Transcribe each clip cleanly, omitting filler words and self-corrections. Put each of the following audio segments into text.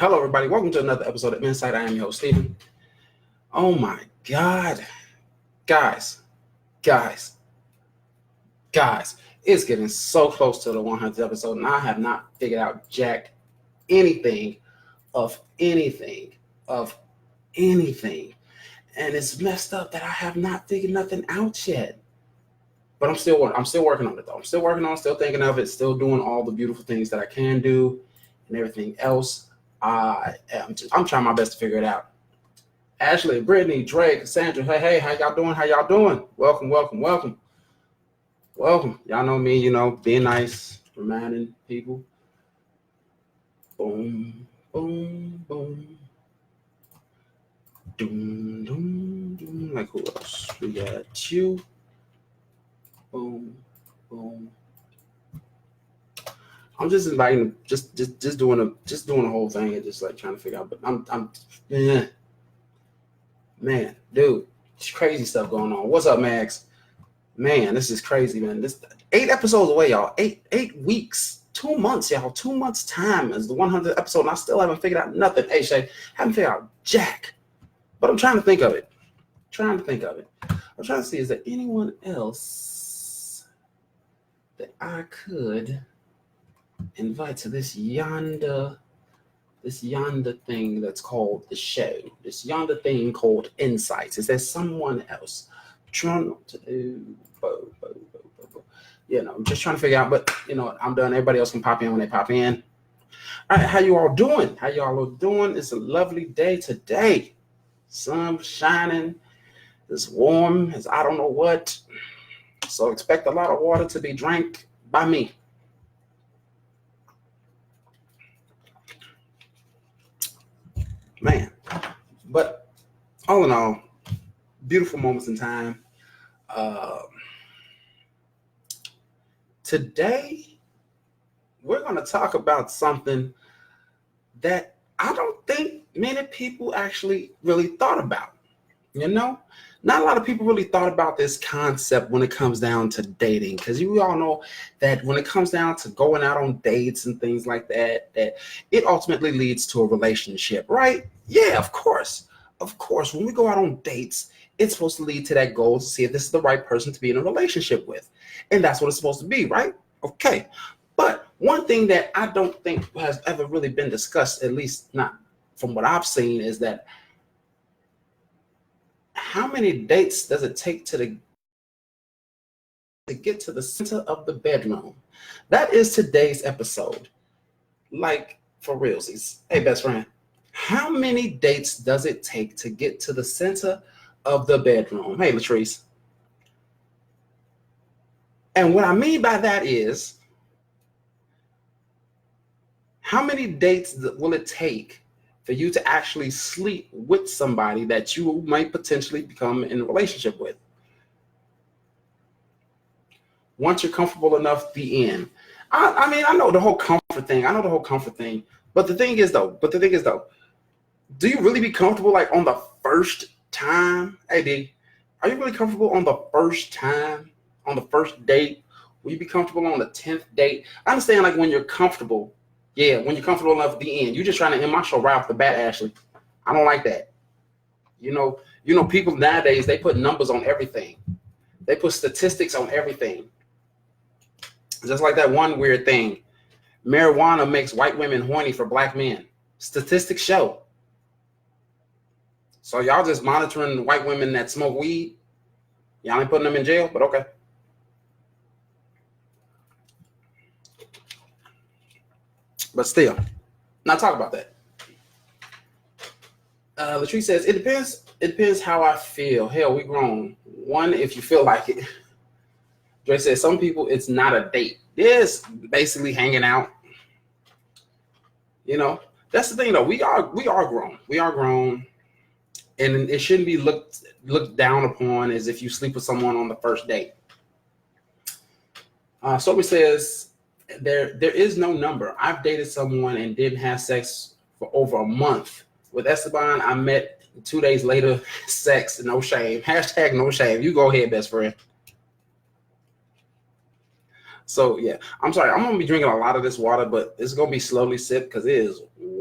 Hello, everybody. Welcome to another episode of En-Syte. I am your host, Stephen. Oh my God. Guys, it's getting so close to the 100th episode, and I have not figured out jack anything of anything. And it's messed up that I have not figured nothing out yet. But I'm still working on it, though. I'm still working on it, still thinking of it, still doing all the beautiful things that I can do and everything else. I'm trying my best to figure it out. Ashley, Brittany, Drake, Sandra, hey, how y'all doing? Welcome. Y'all know me, being nice, reminding people. Boom, boom, boom. Doom, doom, doom. Like who else? We got you. Boom, boom. I'm just inviting, just doing a whole thing and just like trying to figure out. But man, dude, it's crazy stuff going on. What's up, Max? Man, this is crazy, man. This 8 episodes away, y'all. 8 weeks, 2 months, y'all. 2 months time is the 100th episode, and I still haven't figured out nothing. Hey, Shay, haven't figured out jack, but I'm trying to think of it. I'm trying to see, is there anyone else that I could invite to this yonder thing that's called the show, this yonder thing called En-Syte? Is there someone else? I'm just trying to figure out, but I'm done. Everybody else can pop in when they pop in. All right, how you all doing? It's a lovely day today. Sun shining, it's warm as I don't know what. So expect a lot of water to be drank by me. Man, but all in all, beautiful moments in time. Today, we're going to talk about something that I don't think many people actually really thought about. Not a lot of people really thought about this concept when it comes down to dating, because you all know that when it comes down to going out on dates and things like that, that it ultimately leads to a relationship, right? Yeah, of course. When we go out on dates, it's supposed to lead to that goal to see if this is the right person to be in a relationship with. And that's what it's supposed to be, right? Okay. But one thing that I don't think has ever really been discussed, at least not from what I've seen, is that how many dates does it take to get to the center of the bedroom? That is today's episode. Like, for realsies. Hey, best friend, how many dates does it take to get to the center of the bedroom? Hey, Latrice. And what I mean by that is, how many dates will it take for you to actually sleep with somebody that you might potentially become in a relationship with? Once you're comfortable enough, the end. I know the whole comfort thing. But the thing is though, do you really be comfortable like on the first time? Hey, D, are you really comfortable on the first time, on the first date? Will you be comfortable on the 10th date? I understand like when you're comfortable. Yeah, when you're comfortable enough at the end. You're just trying to end my show right off the bat, Ashley. I don't like that. People nowadays, they put numbers on everything. They put statistics on everything. Just like that one weird thing. Marijuana makes white women horny for black men. Statistics show. So y'all just monitoring white women that smoke weed? Y'all ain't putting them in jail, but okay. But still, not talk about that. Latrice says, it depends how I feel. Hell, we grown. One, if you feel like it. Dre says, some people, it's not a date. It's basically hanging out. That's the thing though. We are grown. And it shouldn't be looked down upon as if you sleep with someone on the first date. Sophie says, there is no number. I've dated someone and didn't have sex for over a month. With Esteban, I met 2 days later. Sex, no shame. Hashtag no shame. You go ahead, best friend. So yeah, I'm sorry. I'm gonna be drinking a lot of this water, but it's gonna be slowly sipped because it is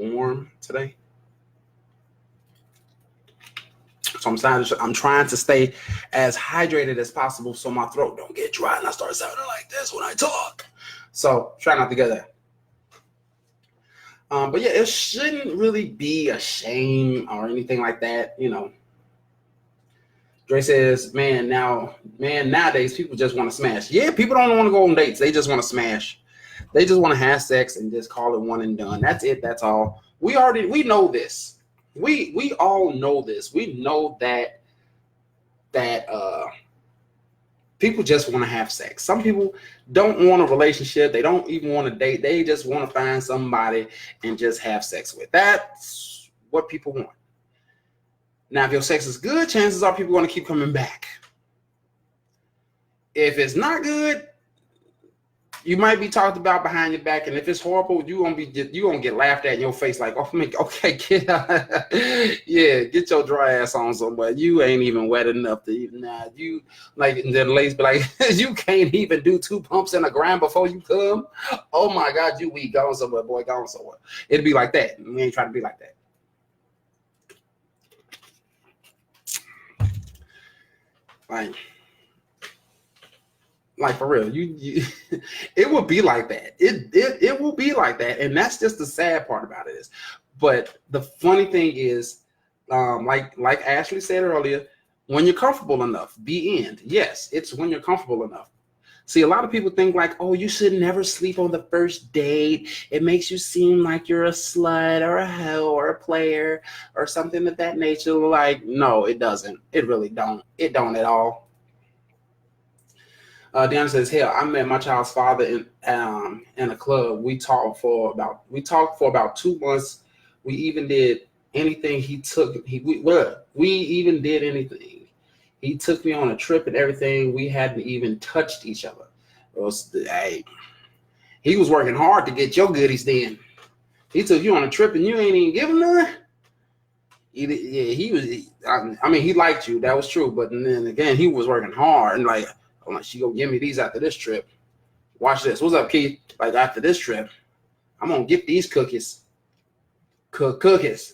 warm today. So I'm trying to stay as hydrated as possible so my throat don't get dry and I start sounding like this when I talk. So try not to get that. But yeah, it shouldn't really be a shame or anything like that, you know. Dre says, man, nowadays people just want to smash. Yeah, people don't want to go on dates. They just want to smash. They just want to have sex and just call it one and done. That's it. That's all. We know this. We all know this. We know that people just want to have sex. Some people don't want a relationship. They don't even want to date. They just want to find somebody and just have sex with. That's what people want. Now, if your sex is good, chances are people are going to keep coming back. If it's not good, you might be talked about behind your back, and if it's horrible, you're gonna get laughed at in your face like, oh, okay, kid, yeah, get your dry ass on somewhere. You ain't even wet enough to even you like. And then the ladies be like, you can't even do 2 pumps in a gram before you come. Oh my God, you weak, gone somewhere, boy, gone somewhere. It'd be like that. We ain't trying to be like that. Like for real, you it will be like that. It will be like that, and that's just the sad part about it is. But the funny thing is, like Ashley said earlier, when you're comfortable enough, be in. Yes, it's when you're comfortable enough. See, a lot of people think like, oh, you should never sleep on the first date. It makes you seem like you're a slut or a hoe or a player or something of that nature. Like, no, it doesn't. It really don't. It don't at all. Deanna says, hell, I met my child's father in a club. We talked for about 2 months. We even did anything we even did anything. He took me on a trip and everything. We hadn't even touched each other. He was working hard to get your goodies then. He took you on a trip and you ain't even give him none. He liked you. That was true. But then again, he was working hard and like, she gonna give me these after this trip. Watch this. What's up, Keith? Like after this trip, I'm gonna get these cookies. Cookies.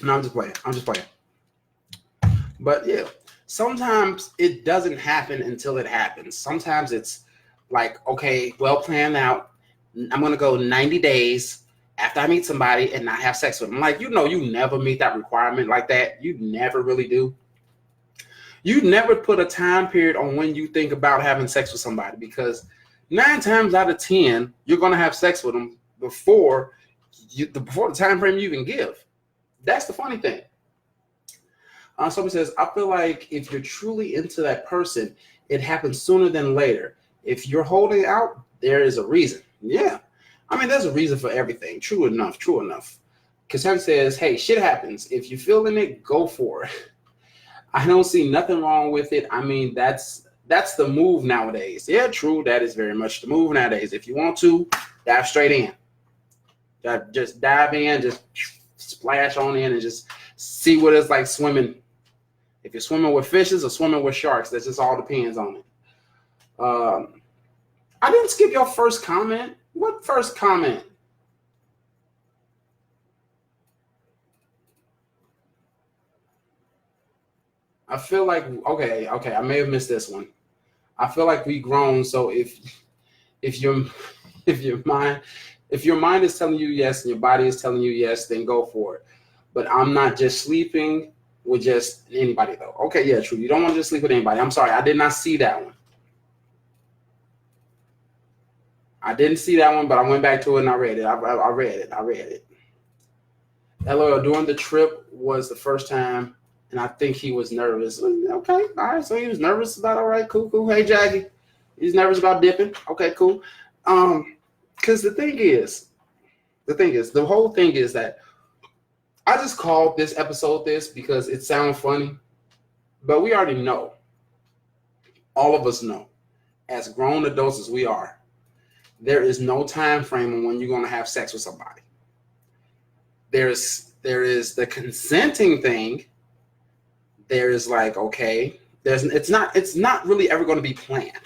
No, I'm just playing. But yeah, sometimes it doesn't happen until it happens. Sometimes it's like, okay, well planned out. I'm gonna go 90 days after I meet somebody and not have sex with them. Like, you never meet that requirement like that. You never really do. You never put a time period on when you think about having sex with somebody, because 9 times out of 10, you're going to have sex with them before the time frame you even give. That's the funny thing. Somebody says, I feel like if you're truly into that person, it happens sooner than later. If you're holding out, there is a reason. Yeah. There's a reason for everything. True enough. Cassandra says, hey, shit happens. If you're feeling it, go for it. I don't see nothing wrong with it. That's the move nowadays. Yeah, true. That is very much the move nowadays. If you want to, dive straight in. Just dive in, just splash on in and just see what it's like swimming. If you're swimming with fishes or swimming with sharks, that just all depends on it. I didn't skip your first comment. What first comment? I feel like, okay, I may have missed this one. I feel like we grown, so if your mind is telling you yes and your body is telling you yes, then go for it. But I'm not just sleeping with just anybody though. Okay, yeah, true. You don't want to just sleep with anybody. I'm sorry, I did not see that one. I didn't see that one, but I went back to it and I read it. I read it. LOL, during the trip was the first time, and I think he was nervous. Okay, all right. So he was nervous about, all right, cool. Hey, Jackie, he's nervous about dipping. Okay, cool. Because the whole thing is that I just called this episode this because it sounds funny, but we already know. All of us know, as grown adults as we are, there is no time frame on when you're going to have sex with somebody. There is the consenting thing. There is like, okay, it's not really ever going to be planned.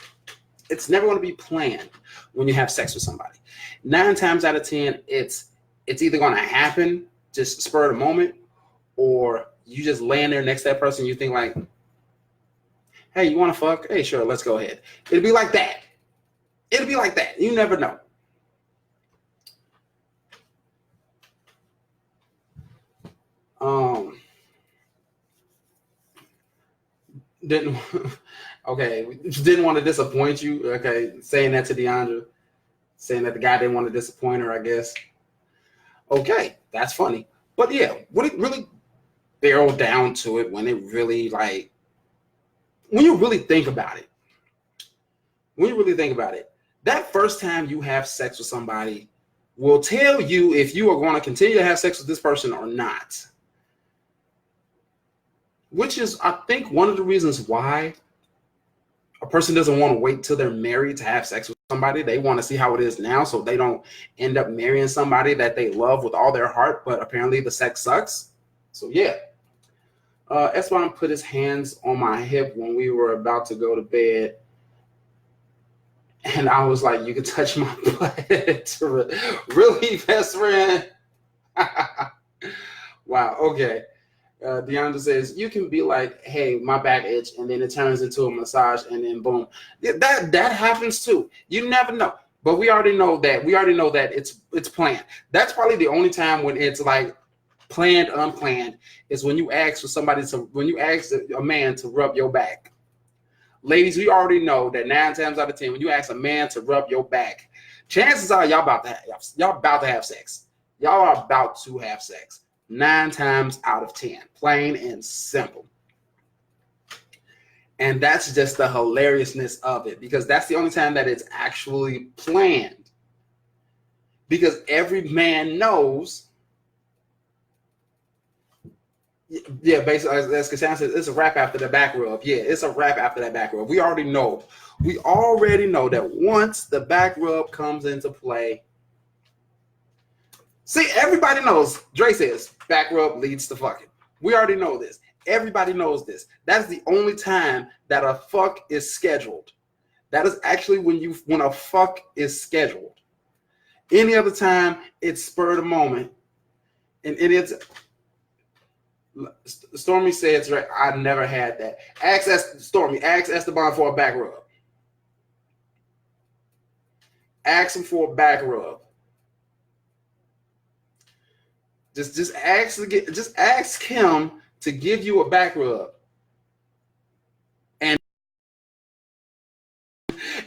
It's never going to be planned when you have sex with somebody. 9 times out of 10, it's either going to happen, just spur of the moment, or you just land there next to that person. You think like, hey, you want to fuck? Hey, sure, let's go ahead. It'll be like that. It'll be like that. You never know. Didn't want to disappoint you. Okay, saying that to Deandra, saying that the guy didn't want to disappoint her, I guess. Okay, that's funny. But yeah, when it really barreled down to it, when you really think about it, that first time you have sex with somebody will tell you if you are going to continue to have sex with this person or not. Which is, I think, one of the reasons why a person doesn't want to wait till they're married to have sex with somebody. They want to see how it is now so they don't end up marrying somebody that they love with all their heart, but apparently the sex sucks. So yeah. Esteban put his hands on my hip when we were about to go to bed. And I was like, you can touch my butt. Really, best friend? Wow, okay. Deandra says, you can be like, hey, my back itch, and then it turns into a massage, and then boom. That happens too. You never know. But we already know that. It's planned. That's probably the only time when it's like planned, unplanned, is when you ask a man to rub your back. Ladies, we already know that 9 times out of 10, when you ask a man to rub your back, chances are y'all about to have sex. Y'all are about to have sex. 9 times out of 10, plain and simple. And that's just the hilariousness of it, because that's the only time that it's actually planned. Because every man knows, yeah, basically, as Cassandra says, it's a wrap after the back rub. Yeah, it's a wrap after that back rub. We already know that once the back rub comes into play. See, everybody knows. Dre says back rub leads to fucking. We already know this. Everybody knows this. That's the only time that a fuck is scheduled. That is actually when a fuck is scheduled. Any other time, it's spur of the moment. And it's Stormy says, right, I never had that. Ask Esteban for a back rub. Ask him for a back rub. Just ask him to give you a back rub. And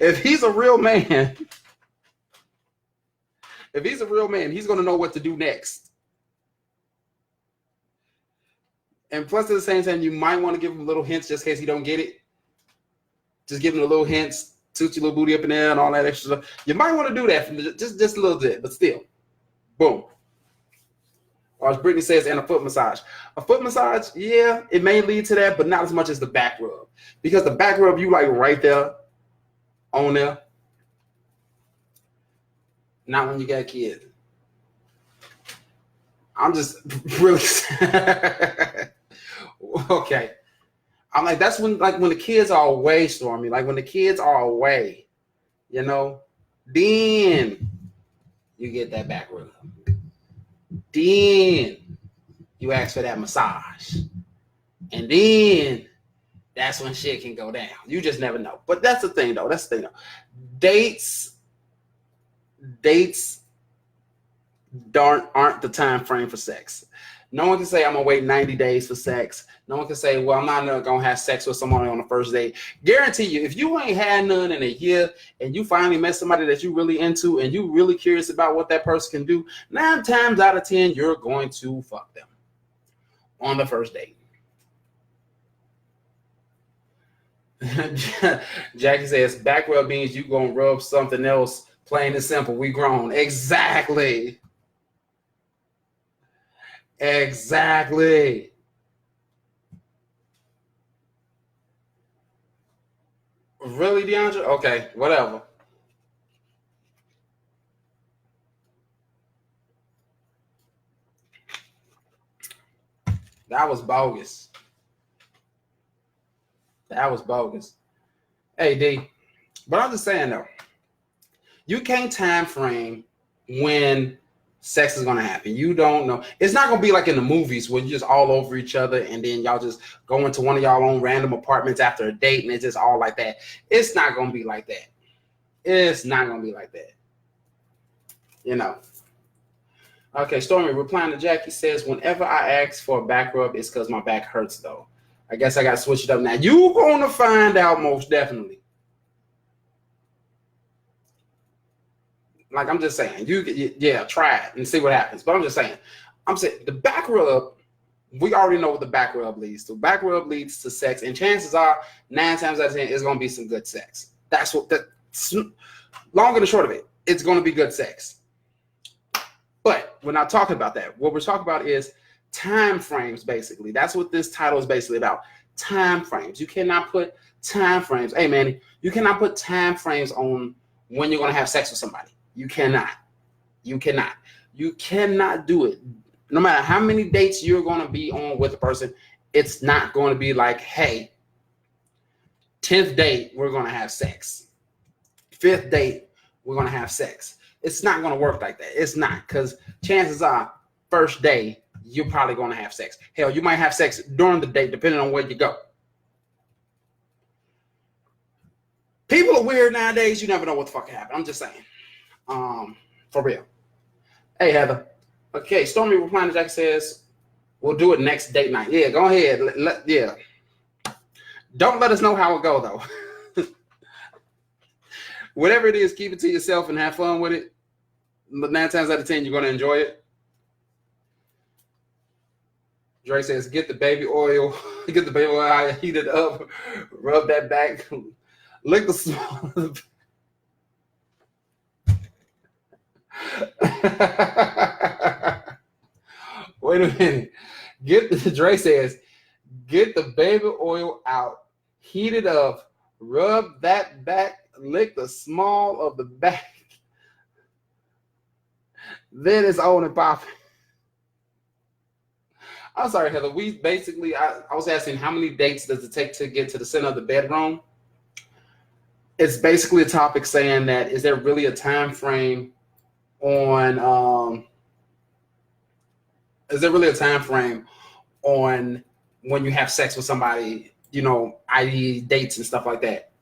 if he's a real man, he's going to know what to do next. And plus, at the same time, you might want to give him little hints just in case he don't get it. Just give him a little hints, toot your little booty up in there and all that extra stuff. You might want to do that for just a little bit, but still. Boom. Or as Brittany says, and a foot massage. A foot massage, yeah, it may lead to that, but not as much as the back rub. Because the back rub, you like right there, on there. Not when you got kids. I'm just really okay. I'm like, that's when the kids are away, Stormy. Like when the kids are away, then you get that back rub. Then you ask for that massage. And then that's when shit can go down. You just never know. But that's the thing, though. Dates aren't the time frame for sex. No one can say, I'm going to wait 90 days for sex. No one can say, well, I'm not going to have sex with someone on the first date. Guarantee you, if you ain't had none in a year and you finally met somebody that you really into and you really curious about what that person can do, 9 times out of 10, you're going to fuck them on the first date. Jackie says, back rub means you going to rub something else, plain and simple. We grown. Exactly. Really, Deandra? Okay, whatever. That was bogus. Hey, D. But I'm just saying, though, You can't time frame when sex is going to happen. You don't know. It's not going to be like in the movies where you're just all over each other and then y'all just go into one of y'all own random apartments after a date and it's just all like that. It's not going to be like that. It's not going to be like that. You know. Okay, Stormy, replying to Jackie, says, whenever I ask for a back rub, it's because my back hurts, though. I guess I got to switch it up now. You're going to find out most definitely. Like, I'm just saying, yeah, try it and see what happens. But I'm saying the back rub, we already know what the back rub leads to. Back rub leads to sex, and chances are 9 times out of 10 it's going to be some good sex. That's long and the short of it. It's going to be good sex. But we're not talking about that. What we're talking about is time frames, basically. That's what this title is basically about. Time frames. You cannot put time frames. Hey, Manny, you cannot put time frames on when you're going to have sex with somebody. You cannot. You cannot. You cannot do it. No matter how many dates you're going to be on with a person, it's not going to be like, hey, 10th date, we're going to have sex. 5th date, we're going to have sex. It's not going to work like that. It's not, because chances are, first day, you're probably going to have sex. Hell, you might have sex during the date, depending on where you go. People are weird nowadays. You never know what the fuck happened. I'm just saying. For real. Hey, Heather. Okay, Stormy replying to Jack says, we'll do it next date night. Yeah, go ahead. Yeah. Don't let us know how it go, though. Whatever it is, keep it to yourself and have fun with it. But 9 times out of 10, you're going to enjoy it. Dre says, get the baby oil. Get the baby oil, heat it up. Rub that back. Lick the small of the Wait a minute. Dre says, get the baby oil out, heat it up, rub that back, lick the small of the back. Then it's on and popping. I'm sorry, Heather. We basically, I was asking how many dates does it take to get to the center of the bedroom? It's basically a topic saying that, is there really a time frame on is there really a time frame on when you have sex with somebody, you know, i.e. dates and stuff like that?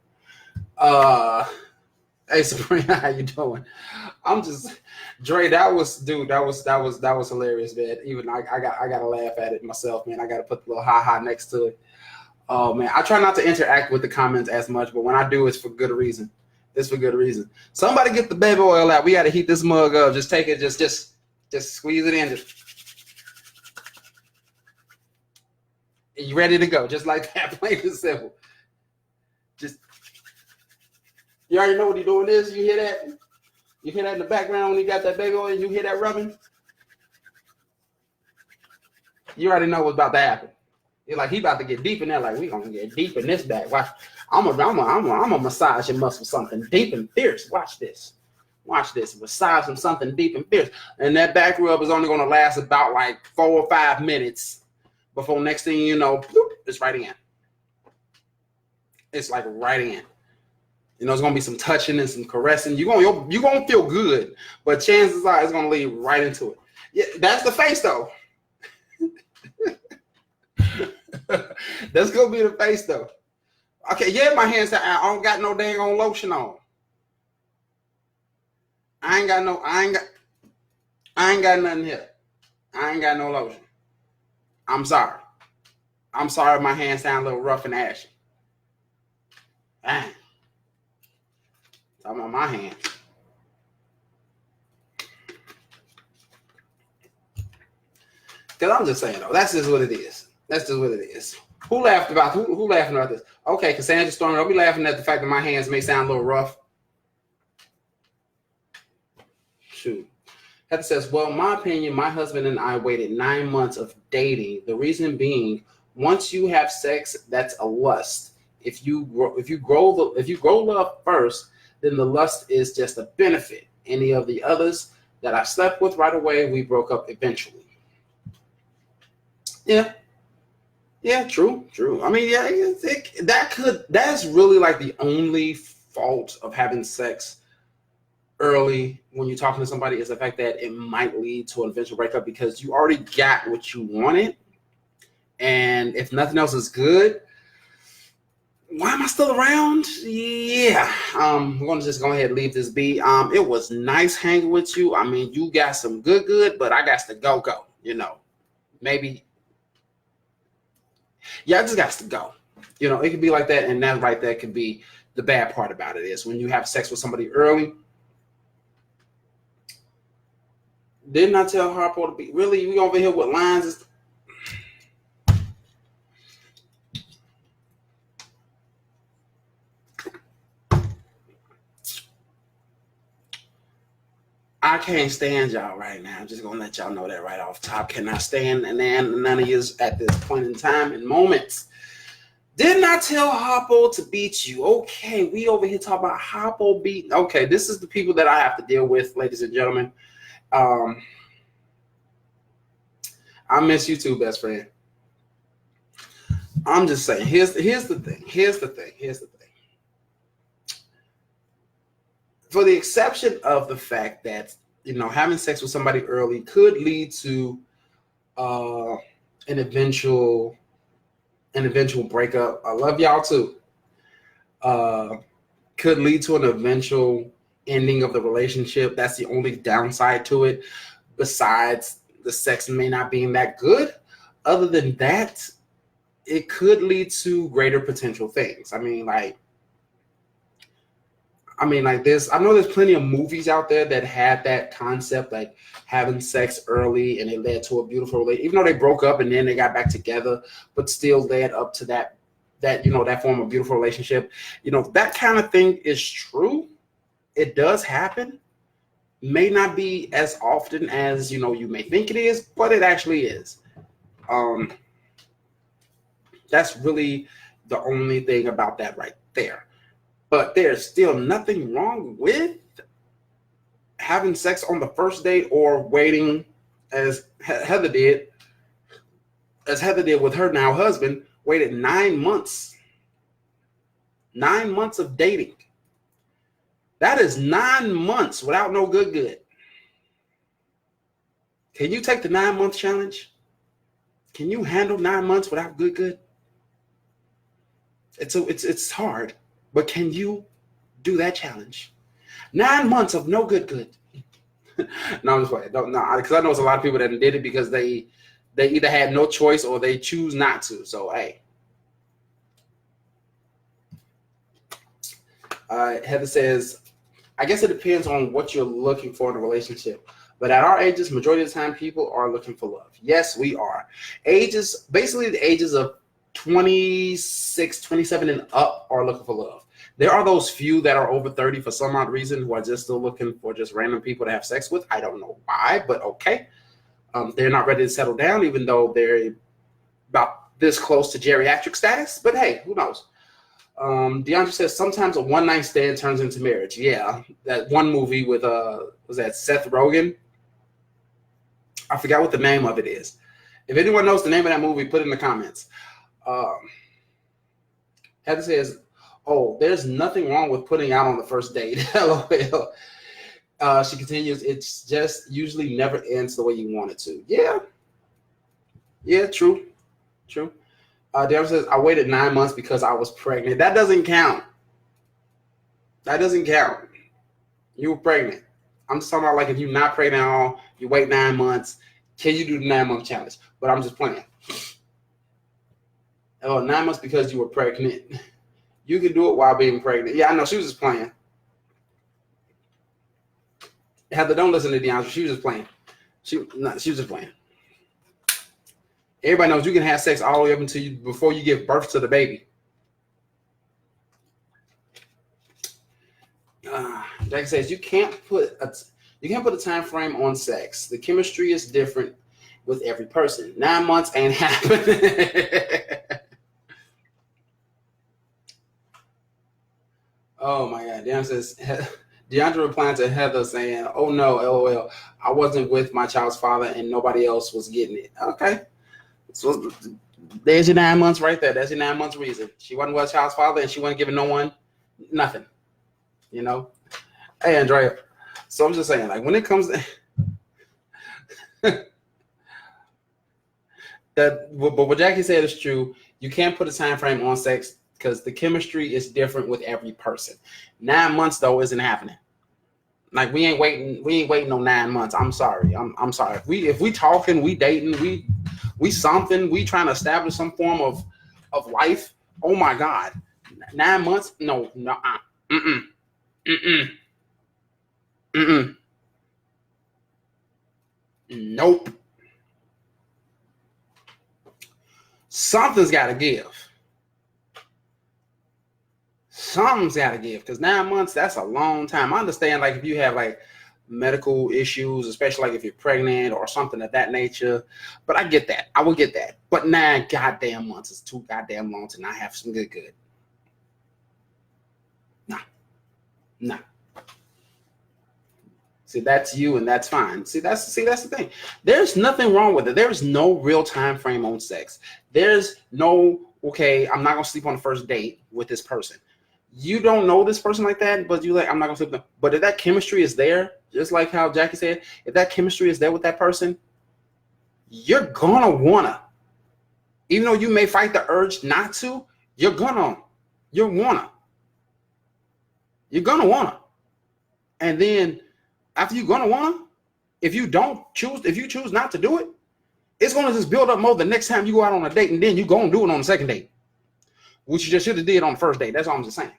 Hey Sabrina, how you doing? I'm just Dre, that was hilarious, man. Even I gotta laugh at it myself, man. I gotta put the little ha next to it. Oh man, I try not to interact with the comments as much, but when I do, it's for good reason. It's for good reason. Somebody get the baby oil out. We got to heat this mug up. Just take it. Just squeeze it in. Just you ready to go? Just like that, plain and simple. Just you already know what he's doing. Is you hear that? You hear that in the background when he got that baby oil? And you hear that rubbing? You already know what's about to happen. You're like, he about to get deep in there. Like, we gonna get deep in this bag. Watch. I'm a massage your muscle something deep and fierce. Watch this. Watch this. Massage him something deep and fierce. And that back rub is only gonna last about like 4 or 5 minutes before next thing you know, bloop, it's right in. It's like right in. You know, it's gonna be some touching and some caressing. You're gonna feel good, but chances are it's gonna lead right into it. Yeah, that's the face though. That's gonna be the face though. Okay, yeah, my hands. I don't got no dang on lotion on. I ain't got nothing here. I ain't got no lotion. I'm sorry. I'm sorry. My hands sound a little rough and ashy. Dang. Talking about my hands. Cause I'm just saying though, that's just what it is. That's just what it is. Who laughing about this? Okay, Cassandra Storm, don't be laughing at the fact that my hands may sound a little rough. Shoot. Heather says, well, in my opinion, my husband and I waited 9 months of dating. The reason being, once you have sex, that's a lust. If you grow love first, then the lust is just a benefit. Any of the others that I slept with right away, we broke up eventually. Yeah, true. I mean, yeah, that's really like the only fault of having sex early when you're talking to somebody is the fact that it might lead to an eventual breakup because you already got what you wanted. And if nothing else is good, why am I still around? Yeah, I'm going to just go ahead and leave this be. It was nice hanging with you. I mean, you got some good, but I got to go, you know. Maybe, yeah, I just got to go. You know, it could be like that, and that right there could be the bad part about it is when you have sex with somebody early. Didn't I tell Harpo to be, really, we over here with lines? I can't stand y'all right now. I'm just gonna let y'all know that right off top. Cannot stand none of you at this point in time and moments. Did not tell Harpo to beat you. Okay, we over here talking about Harpo beat. Okay, this is the people that I have to deal with, ladies and gentlemen. I miss you too, best friend. I'm just saying. Here's the thing. For the exception of the fact that, you know, having sex with somebody early could lead to an eventual breakup. I love y'all too. Could lead to an eventual ending of the relationship. That's the only downside to it, besides the sex may not being that good. Other than that, it could lead to greater potential things. I mean, like this. I know there's plenty of movies out there that had that concept, like having sex early, and it led to a beautiful relationship. Even though they broke up and then they got back together, but still led up to that you know, that form of beautiful relationship. You know, that kind of thing is true. It does happen. May not be as often as, you know, you may think it is, but it actually is. That's really the only thing about that right there. But there's still nothing wrong with having sex on the first date or waiting, as Heather did with her now husband, waited 9 months. 9 months of dating. That is 9 months without no good. Can you take the 9-month challenge? Can you handle 9 months without good? It's hard. But can you do that challenge? 9 months of no good. No, I'm just playing. No, because I know there's a lot of people that did it because they either had no choice or they choose not to. So, hey. Heather says, I guess it depends on what you're looking for in a relationship. But at our ages, majority of the time, people are looking for love. Yes, we are. Basically the ages of 26, 27 and up are looking for love. There are those few that are over 30 for some odd reason who are just still looking for just random people to have sex with. I don't know why, but okay. They're not ready to settle down, even though they're about this close to geriatric status. But hey, who knows? DeAndre says sometimes a one-night stand turns into marriage. Yeah, that one movie with was that Seth Rogen? I forgot what the name of it is. If anyone knows the name of that movie, put it in the comments. Heather says, oh, there's nothing wrong with putting out on the first date. LOL. She continues, it's just usually never ends the way you want it to. Yeah, true. Darren says, I waited 9 months because I was pregnant. That doesn't count. You were pregnant. I'm just talking about, like, if you're not pregnant at all, you wait 9 months, can you do the 9-month challenge? But I'm just playing. Oh, 9 months because you were pregnant. You can do it while being pregnant. Yeah, I know. She was just playing. Heather, don't listen to DeAndre. She was just playing. She was just playing. Everybody knows you can have sex all the way up until before you give birth to the baby. Jack says you can't put a time frame on sex. The chemistry is different with every person. 9 months ain't happening. Oh my God. DeAndre replying to Heather saying, oh no, LOL. I wasn't with my child's father and nobody else was getting it. Okay. So there's your 9 months right there. That's your 9 months reason. She wasn't with her child's father and she wasn't giving no one nothing. You know? Hey, Andrea. So I'm just saying, like when it comes to that, but what Jackie said is true. You can't put a time frame on sex because the chemistry is different with every person. 9 months though isn't happening. Like we ain't waiting no 9 months. I'm sorry. I'm sorry. If we talking, we dating, we something, we trying to establish some form of life. Oh my God. 9 months? No. Mm-mm. Mm-mm. Mm-mm. Nope. Something's gotta give. Something's got to give because 9 months, that's a long time. I understand, like, if you have like medical issues, especially like if you're pregnant or something of that nature. But I get that. I will get that. But 9 goddamn months is too goddamn long to not have some good. Nah. See, that's you, and that's fine. See, that's the thing. There's nothing wrong with it. There's no real time frame on sex. There's no, okay, I'm not gonna sleep on the first date with this person. You don't know this person like that, but you like, I'm not gonna sleep with them. But if that chemistry is there, just like how Jackie said, if that chemistry is there with that person, you're gonna wanna, even though you may fight the urge not to, you're gonna wanna. And then after you're gonna wanna, if you choose not to do it, it's gonna just build up more the next time you go out on a date, and then you gonna do it on the second date, which you just should have did on the first date. That's all I'm just saying.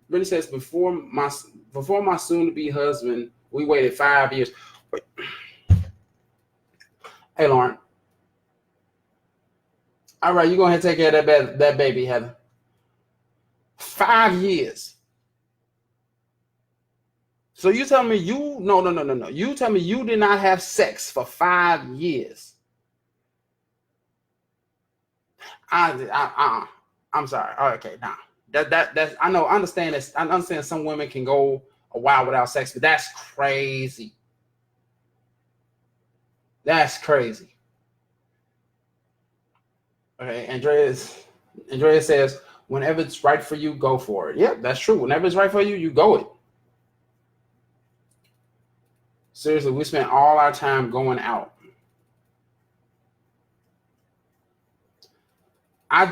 Brittany says, before my soon-to-be husband, we waited 5 years. Wait. Hey, Lauren. All right, you go ahead and take care of that baby, Heather. 5 years. So you tell me no. You tell me you did not have sex for 5 years. I'm sorry. Okay, nah. That's I know. I understand this. I understand some women can go a while without sex, but that's crazy. That's crazy. Okay, Andrea says, whenever it's right for you, go for it. Yep, that's true. Whenever it's right for you, you go it. Seriously, we spent all our time going out. I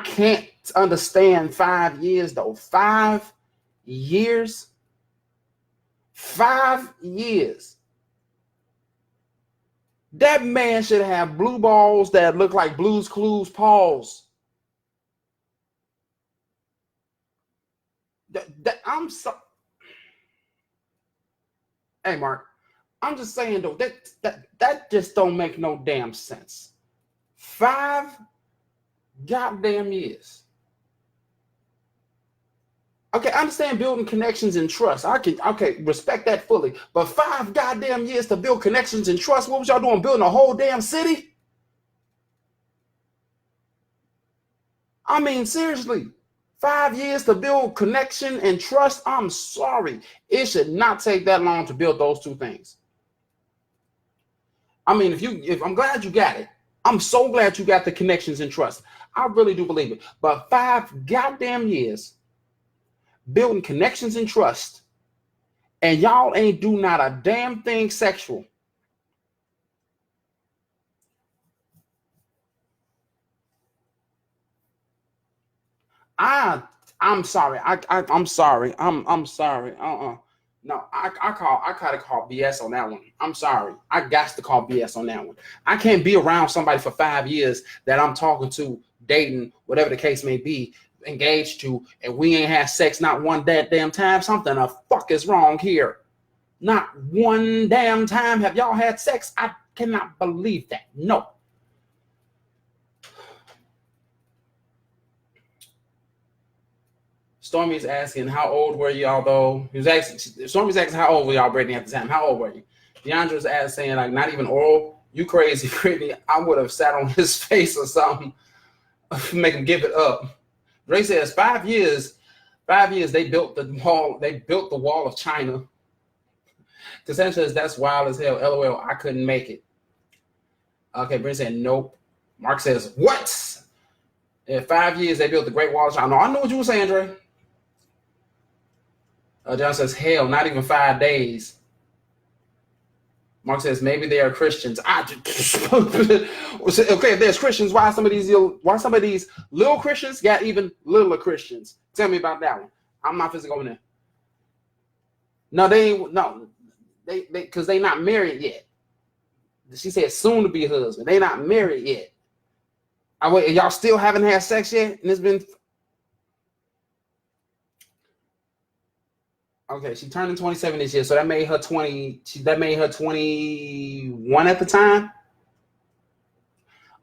can't understand 5 years though. 5 years. 5 years. That man should have blue balls that look like Blue's Clues paws. I'm so. Hey, Mark. I'm just saying though that just don't make no damn sense. 5 goddamn years. Okay, I understand building connections and trust. I can respect that fully. But 5 goddamn years to build connections and trust. What was y'all doing? Building a whole damn city? I mean, seriously. 5 years to build connection and trust. I'm sorry. It should not take that long to build those two things. I mean, if I'm glad you got it. I'm so glad you got the connections and trust. I really do believe it. But 5 goddamn years building connections and trust, and y'all ain't do not a damn thing sexual. I'm sorry. I'm sorry. I'm sorry. No, I gotta call BS on that one. I'm sorry. I got to call BS on that one. I can't be around somebody for 5 years that I'm talking to, dating, whatever the case may be, engaged to, and we ain't had sex not one damn time. Something the fuck is wrong here. Not one damn time have y'all had sex. I cannot believe that. No. Stormy's asking, how old were y'all though? Stormy's asking, how old were y'all, Brittany, at the time? How old were you? Deandra's saying, like, not even oral. You crazy, Brittany. I would have sat on his face or something, make him give it up. Ray says 5 years. 5 years they built the wall. They built the wall of China. Cassandra says that's wild as hell. LOL. I couldn't make it. Okay, Brittany said nope. Mark says what? In 5 years they built the Great Wall of China. No, I know what you were saying, Dre. John says, hell, not even 5 days. Mark says, maybe they are Christians. Okay, if there's Christians, why some of these little Christians got even littler Christians? Tell me about that one. I'm not physically going there. No, they because they not married yet. She said soon to be husband. They not married yet. Y'all still haven't had sex yet? And it's been okay. She turned in 27 this year, so that made her 20. That made her 21 at the time.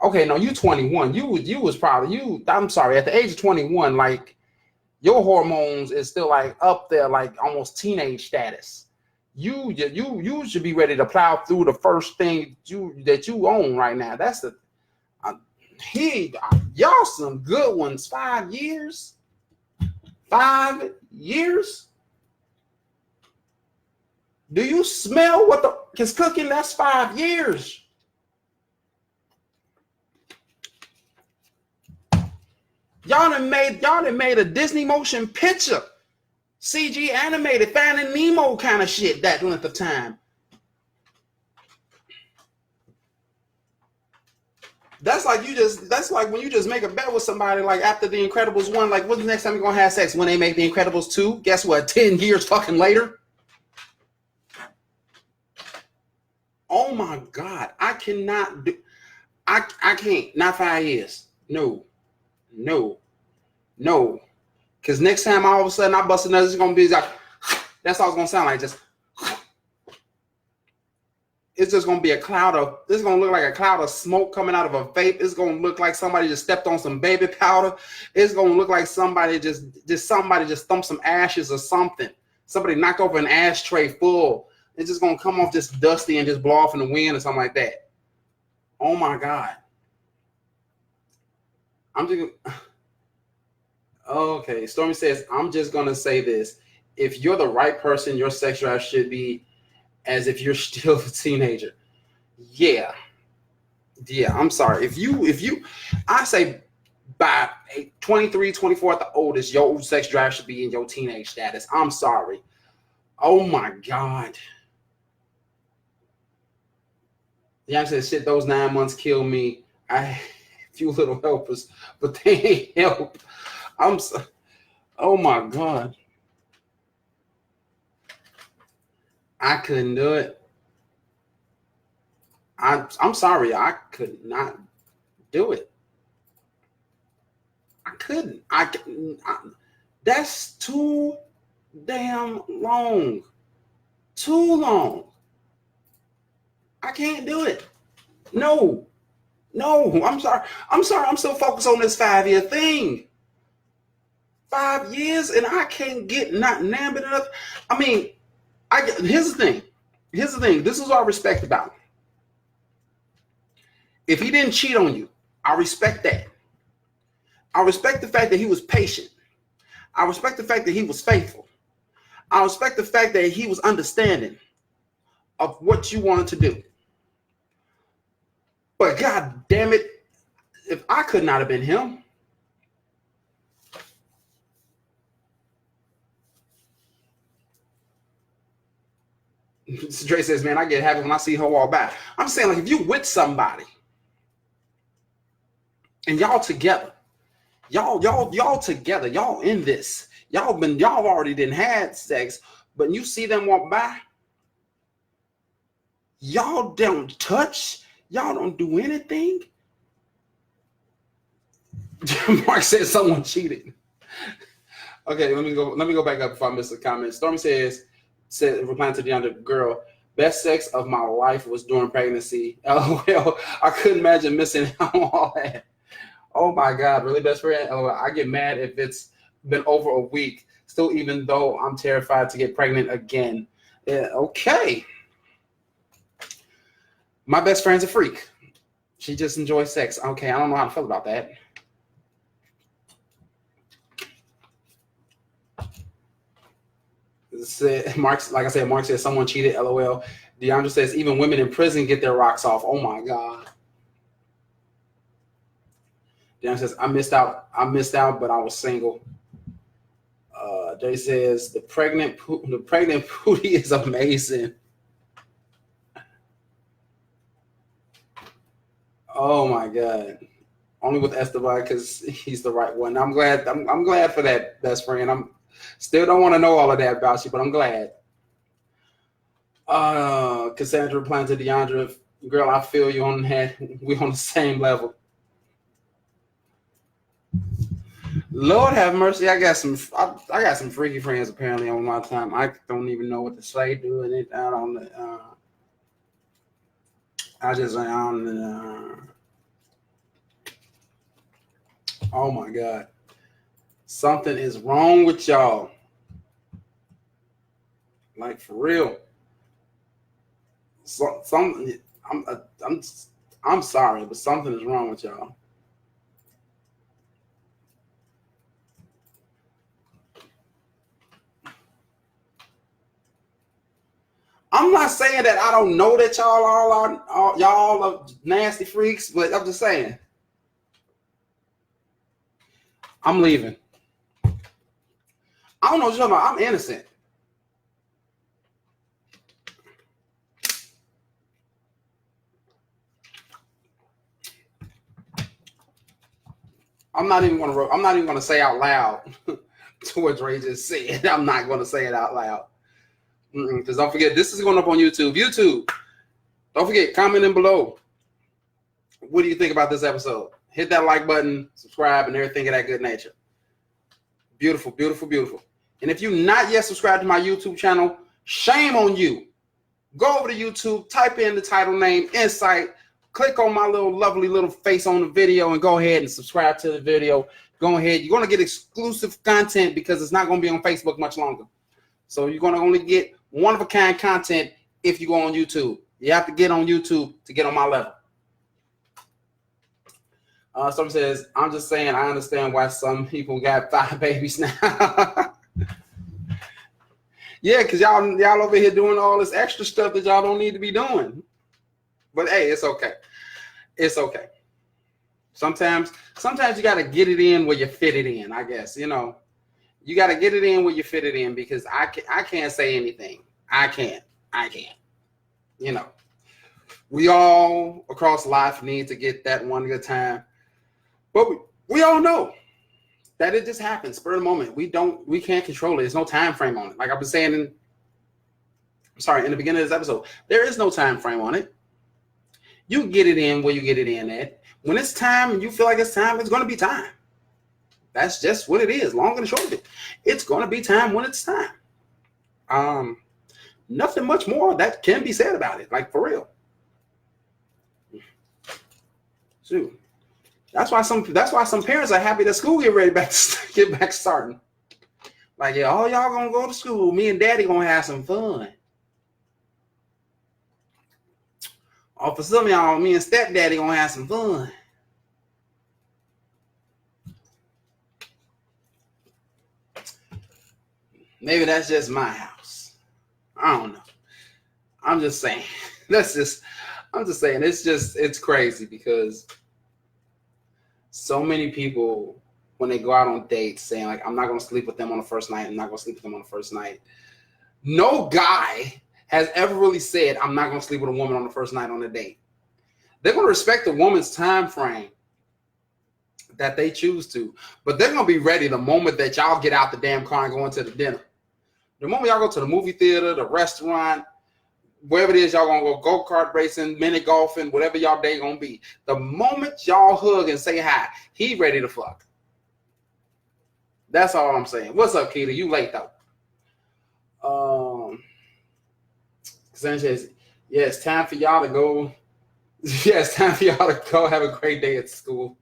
Okay, no, you 21. You was probably you. I'm sorry. At the age of 21, like your hormones is still like up there, like almost teenage status. You should be ready to plow through the first thing that you own right now. That's the y'all some good ones. 5 years. 5 years. Do you smell what the is cooking? That's 5 years. Y'all done made a Disney motion picture, CG animated, Finding Nemo kind of shit that length of time. That's like when you just make a bet with somebody like after The Incredibles 1, like what's the next time you're gonna have sex? When they make The Incredibles 2? Guess what? 10 years fucking later. Oh my God. I cannot do I can't. Not 5 years. No. Because next time all of a sudden I bust another, it's gonna be like that's all it's gonna sound like. It's just gonna be this is gonna look like a cloud of smoke coming out of a vape. It's gonna look like somebody just stepped on some baby powder. It's gonna look like somebody just thumped some ashes or something. Somebody knocked over an ashtray full. It's just gonna come off just dusty and just blow off in the wind or something like that. Oh my God. I'm just okay. Stormy says, I'm just gonna say this. If you're the right person, your sex drive should be as if you're still a teenager. Yeah. I'm sorry. If you, I say by 23, 24 at the oldest, your sex drive should be in your teenage status. I'm sorry. Oh my God. The answer says, shit, those 9 months kill me. I few little helpers, but they ain't help. Oh my God. I couldn't do it. I'm sorry. I could not do it. I couldn't. That's too damn long. Too long. I can't do it. No, I'm sorry. I'm so focused on this 5-year thing. 5 years and I can't get not enamored enough. I mean, here's the thing. This is what I respect about him. If he didn't cheat on you, I respect that. I respect the fact that he was patient. I respect the fact that he was faithful. I respect the fact that he was understanding of what you wanted to do. But God damn it, if I could not have been him. Dre says, man, I get happy when I see her walk by. I'm saying, like, if you with somebody and y'all together, y'all together, y'all in this, y'all already didn't had sex, but you see them walk by, y'all don't touch, y'all don't do anything. Mark says someone cheated. Okay, let me go back up before I miss a comment. Stormy said replying to the other girl, best sex of my life was during pregnancy. LOL, I couldn't imagine missing out on all that. Oh my God, really, best friend? LOL, I get mad if it's been over a week, still, even though I'm terrified to get pregnant again. Yeah, okay. My best friend's a freak. She just enjoys sex. Okay, I don't know how to feel about that. Mark, like I said, Mark says someone cheated. LOL. DeAndre says even women in prison get their rocks off. Oh my God. DeAndre says I missed out, but I was single. Jay says the pregnant Pootie is amazing. Oh my God. Only with Esteban because he's the right one. I'm glad. I'm glad for that, best friend. I'm still don't want to know all of that about you, but I'm glad. Cassandra replying to Deandra, girl, I feel you on that. We on the same level. Lord have mercy. I got some freaky friends apparently on my time. I don't even know what to say doing it out on the. I just on. Oh my God. Something is wrong with y'all. Like for real. I'm sorry, but something is wrong with y'all. I'm not saying that I don't know that y'all y'all are nasty freaks, but I'm just saying. I'm leaving. I don't know what you're talking about. I'm innocent. I'm not even gonna say out loud to what Dre just said. I'm not gonna say it out loud. Because don't forget, this is going up on YouTube. Don't forget, commenting below. What do you think about this episode? Hit that like button, subscribe, and everything of that good nature. Beautiful, beautiful, beautiful. And if you're not yet subscribed to my YouTube channel, shame on you. Go over to YouTube, type in the title name, En-Syte, click on my little lovely little face on the video, and go ahead and subscribe to the video. Go ahead. You're going to get exclusive content because it's not going to be on Facebook much longer. So you're going to only get one-of-a-kind content if you go on YouTube. You have to get on YouTube to get on my level. Someone says, I'm just saying I understand why some people got 5 babies now. Yeah, because y'all over here doing all this extra stuff that y'all don't need to be doing. But hey, it's okay. It's okay. Sometimes you got to get it in where you fit it in, I guess. You know, you got to get it in where you fit it in because I can't say anything. I can't. You know, we all across life need to get that one good time. But we all know that it just happens, spur of the moment. We can't control it. There's no time frame on it. Like I've been saying in the beginning of this episode, there is no time frame on it. You get it in where you get it in at. When it's time and you feel like it's time, it's going to be time. That's just what it is, long and short of it. It's going to be time when it's time. Nothing much more that can be said about it, like for real. Shoot. That's why some parents are happy that school get back starting. Like, yeah, all y'all gonna go to school. Me and daddy gonna have some fun. Or for some of y'all, me and stepdaddy gonna have some fun. Maybe that's just my house. I don't know. I'm just saying. I'm just saying it's crazy because so many people, when they go out on dates, saying like, I'm not going to sleep with them on the first night. I'm not going to sleep with them on the first night. No guy has ever really said, I'm not going to sleep with a woman on the first night on a date. They're going to respect the woman's time frame that they choose to, but they're going to be ready the moment that y'all get out the damn car and go into the dinner. The moment y'all go to the movie theater, the restaurant, wherever it is y'all gonna go-kart racing, mini golfing, whatever y'all day gonna be. The moment y'all hug and say hi, he ready to fuck. That's all I'm saying. What's up, Keita? You late though. Sanchez, yeah, it's time for y'all to go. Yeah, it's time for y'all to go have a great day at school.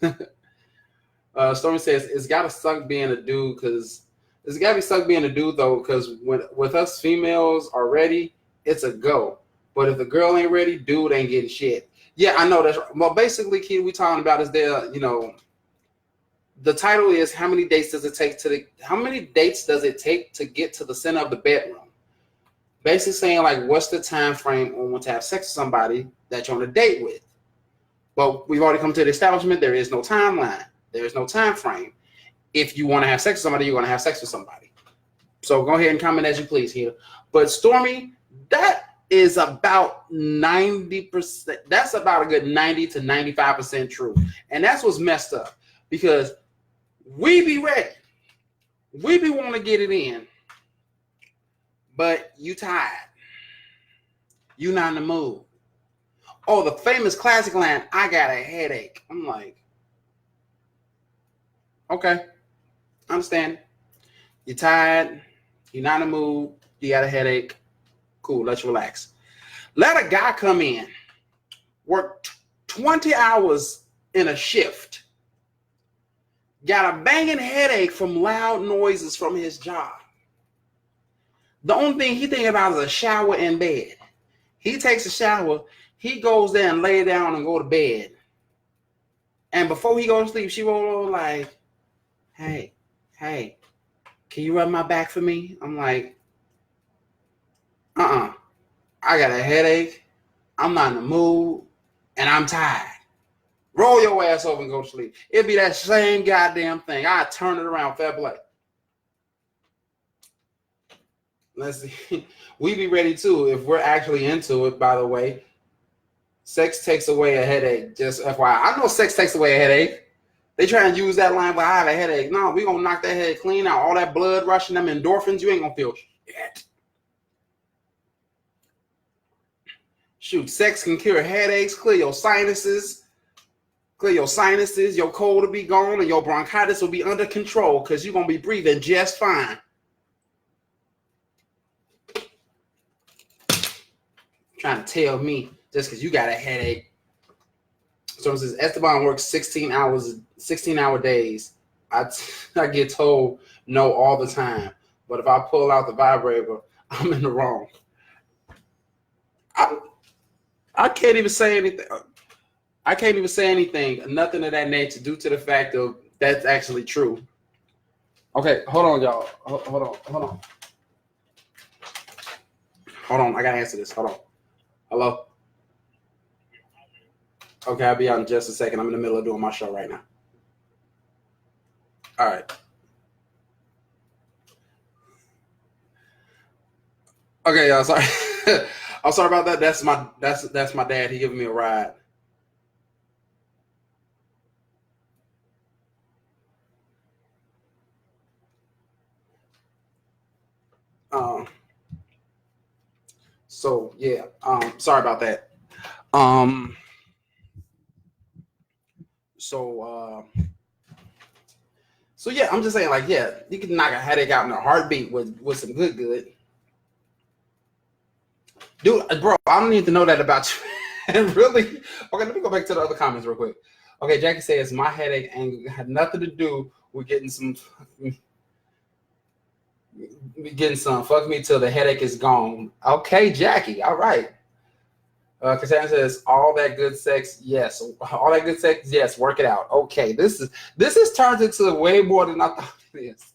Stormy says, it's gotta suck being a dude because it's gotta be suck being a dude though, because with us females are ready, it's a go. But if the girl ain't ready, dude ain't getting shit. Yeah, I know that's right. Well, basically, Keita, we talking about is there, you know, the title is how many dates does it take to get to the center of the bedroom? Basically saying like, what's the time frame on when to have sex with somebody that you're on a date with? But we've already come to the establishment. There is no timeline. There is no time frame. if you want to have sex with somebody, you're going to have sex with somebody. So go ahead and comment as you please here. But Stormy, that is about 90%. That's about a good 90 to 95% true. And that's what's messed up, because we be ready. We be wanting to get it in, but you tired. You not in the mood. Oh, the famous classic line, I got a headache. I'm like, okay, I understand. You're tired. You're not in the mood. You got a headache. Cool, let's relax. Let a guy come in, work 20 hours in a shift, got a banging headache from loud noises from his job. The only thing he thinking about is a shower and bed. He takes a shower, he goes there and lay down and go to bed. And before he goes to sleep, she will like, hey, can you rub my back for me? I'm like, I got a headache, I'm not in the mood, and I'm tired. Roll your ass over and go to sleep. It'd be that same goddamn thing. I'd turn it around, fair play. Let's see. We be ready too if we're actually into it, by the way. Sex takes away a headache. Just FYI. I know sex takes away a headache. They try and use that line, but I have a headache. No, we gonna knock that headache clean out. All that blood rushing, them endorphins, you ain't gonna feel shit. Shoot, sex can cure headaches, clear your sinuses, your cold will be gone, and your bronchitis will be under control because you're gonna be breathing just fine. Trying to tell me just because you got a headache. So it says Esteban works 16-hour days. I get told no all the time, but if I pull out the vibrator, I'm in the wrong. I can't even say anything. I can't even say anything, nothing of that nature, due to the fact of that's actually true. Okay, hold on, y'all. Hold on, I gotta answer this. Hold on. Hello? Okay, I'll be out in just a second. I'm in the middle of doing my show right now. All right. Okay, y'all. Sorry. I'm sorry about that. That's my dad. He giving me a ride. So yeah. Sorry about that. So yeah, I'm just saying, like, yeah, you can knock a headache out in a heartbeat with some good. Dude, bro, I don't need to know that about you. And really, okay, let me go back to the other comments real quick. Okay, Jackie says my headache had nothing to do with getting some. Fuck me till the headache is gone. Okay, Jackie. All right. Cassandra says all that good sex, yes. All that good sex, yes. Work it out. Okay, this is turned into way more than I thought it is.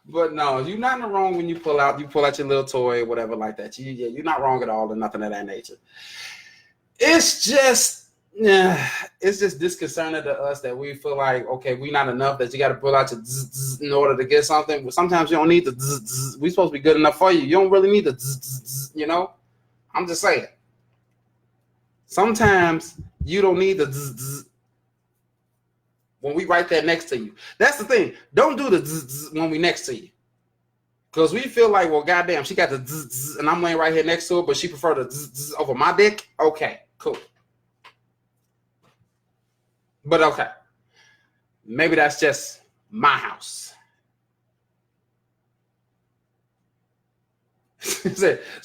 But no, you're not in the wrong when you pull out your little toy or whatever like that. You're not wrong at all, or nothing of that nature. It's just disconcerting to us that we feel like, okay, we not enough, that you got to pull out your zzz in order to get something. But sometimes you don't need the zzz. We supposed to be good enough for you. You don't really need the zzz, you know? I'm just saying. Sometimes you don't need the zzz when we right there next to you. That's the thing. Don't do the zzz when we next to you. Because we feel like, well, goddamn, she got the zzz and I'm laying right here next to her, but she prefer the zzz over my dick. Okay, cool. But okay, maybe that's just my house. So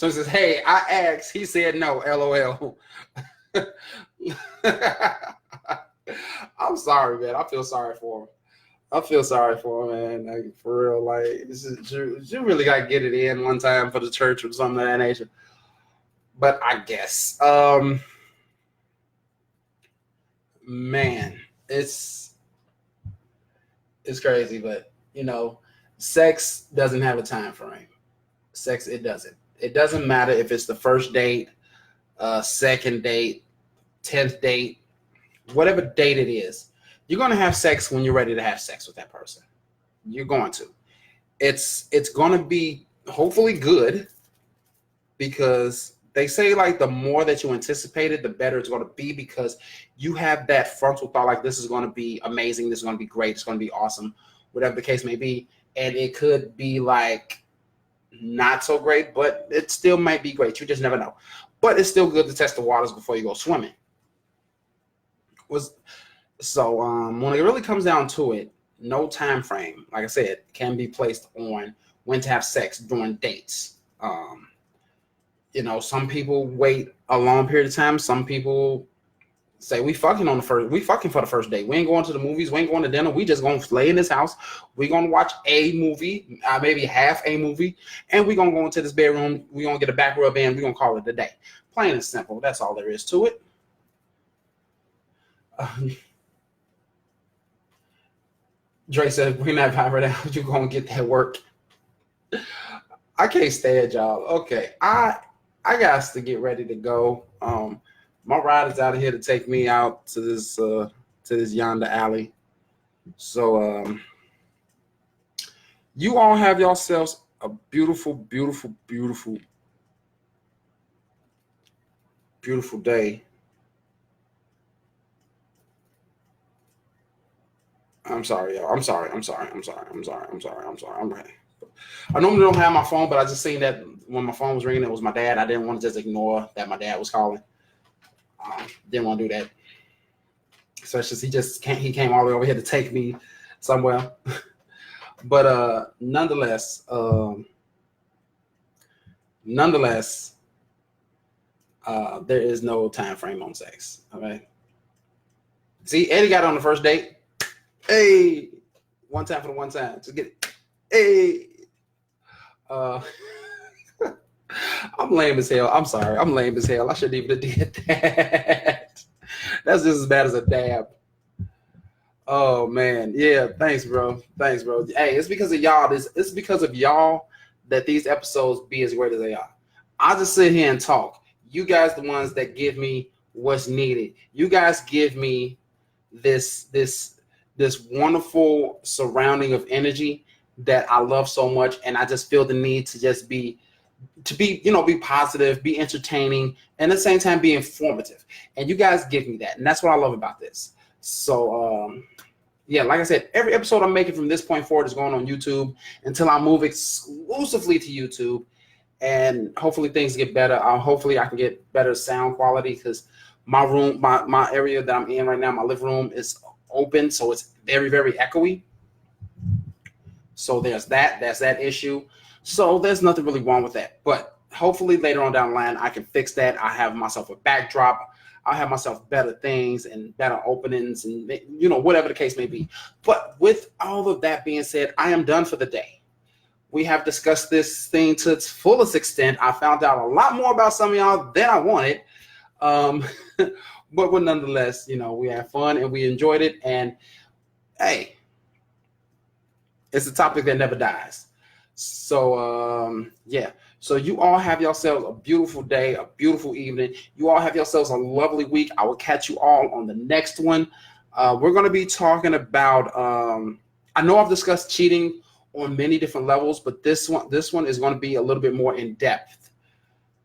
he says, hey, I asked. He said no, LOL. I'm sorry, man. I feel sorry for him. Man. Like, for real, like, this is you really got to get it in one time for the church or something of that nature. But I guess, man, it's crazy, but you know, sex doesn't have a time frame. Sex, it doesn't matter if it's the first date, second date, 10th date, whatever date it is. You're going to have sex when you're ready to have sex with that person. You're going to. It's going to be hopefully good, because they say like the more that you anticipate it, the better it's going to be, because you have that frontal thought like this is going to be amazing, this is going to be great, it's going to be awesome, whatever the case may be. And it could be like not so great, but it still might be great. You just never know. But it's still good to test the waters before you go swimming. So when it really comes down to it, no time frame, like I said, can be placed on when to have sex during dates. Some people wait a long period of time. Some people say we fucking for the first date. We ain't going to the movies. We ain't going to dinner. We just gonna lay in this house. We gonna watch a movie, maybe half a movie, and we gonna go into this bedroom. We gonna get a back rub in. We gonna call it a day. Plain and simple. That's all there is to it. Dre said, "Bring that viber down. You gonna get that work." I can't stand y'all. Okay, I got to get ready to go. My ride is out of here to take me out to this yonder alley. So you all have yourselves a beautiful, beautiful, beautiful, beautiful day. I'm sorry, y'all. I'm sorry. I'm ready. I normally don't have my phone, but I just seen that when my phone was ringing, it was my dad. I didn't want to just ignore that my dad was calling. Didn't want to do that. So it's just he came all the way over here to take me somewhere. But nonetheless, there is no time frame on sex. Okay. See, Eddie got on the first date. Hey, one time for the one time. Just get it. Hey. I'm lame as hell. I'm sorry. I'm lame as hell. I shouldn't even have did that. That's just as bad as a dab. Oh man. Yeah. Thanks, bro. Hey, it's because of y'all. It's because of y'all that these episodes be as great as they are. I just sit here and talk. You guys, the ones that give me what's needed. You guys give me this wonderful surrounding of energy that I love so much, and I just feel the need to just be positive, be entertaining, and at the same time be informative. And you guys give me that, and that's what I love about this. So yeah, like I said, every episode I'm making from this point forward is going on YouTube until I move exclusively to YouTube, and hopefully things get better. Hopefully I can get better sound quality, because my room, my area that I'm in right now, my living room is open, so it's very, very echoey. So there's that issue. So there's nothing really wrong with that. But hopefully later on down the line, I can fix that. I have myself a backdrop. I'll have myself better things and better openings and, whatever the case may be. But with all of that being said, I am done for the day. We have discussed this thing to its fullest extent. I found out a lot more about some of y'all than I wanted. But nonetheless, we had fun and we enjoyed it. And hey, it's a topic that never dies. So yeah. So you all have yourselves a beautiful day, a beautiful evening. You all have yourselves a lovely week. I will catch you all on the next one. We're going to be talking about. I know I've discussed cheating on many different levels, but this one is going to be a little bit more in depth.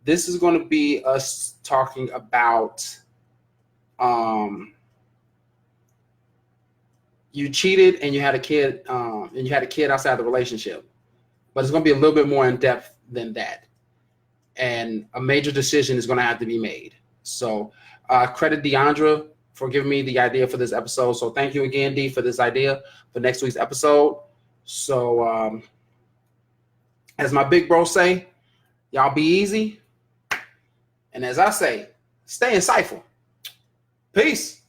This is going to be us talking about. You cheated and you had a kid, outside the relationship, but it's going to be a little bit more in depth than that, and a major decision is going to have to be made. So, credit Deandra for giving me the idea for this episode. So, thank you again, Dee, for this idea for next week's episode. So, as my big bro say, y'all be easy, and as I say, stay insightful. Peace.